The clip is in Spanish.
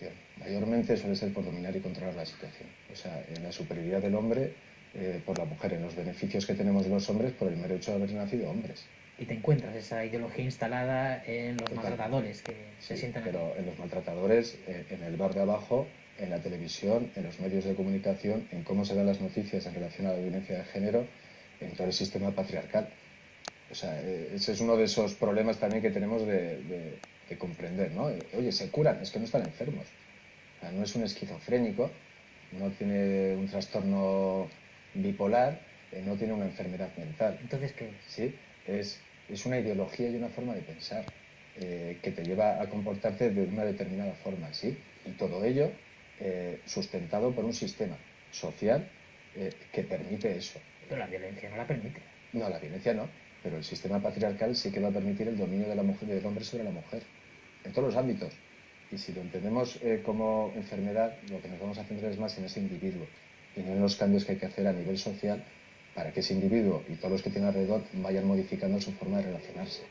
situación. Mayormente suele ser por dominar y controlar la situación. O sea, en la superioridad del hombre por la mujer, en los beneficios que tenemos los hombres por el mero hecho de haber nacido hombres. Y te encuentras esa ideología instalada en los Totalmente. maltratadores que se Sí, sientan aquí. pero en los maltratadores, en el bar de abajo, en la televisión, en los medios de comunicación, en cómo se dan las noticias en relación a la violencia de género, en todo el sistema patriarcal. O sea, ese es uno de esos problemas también que tenemos de comprender, ¿no? Oye, se curan, es que no están enfermos. O sea, no es un esquizofrénico, no tiene un trastorno bipolar, no tiene una enfermedad mental. Entonces, ¿qué es? ¿Sí? Es una ideología y una forma de pensar que te lleva a comportarte de una determinada forma, ¿sí? Y todo ello sustentado por un sistema social que permite eso. Pero la violencia no la permite. No, la violencia no, pero el sistema patriarcal sí que va a permitir el dominio de la mujer, del hombre sobre la mujer, en todos los ámbitos. Y si lo entendemos como enfermedad, lo que nos vamos a centrar es más en ese individuo y no en los cambios que hay que hacer a nivel social para que ese individuo y todos los que tienen alrededor vayan modificando su forma de relacionarse.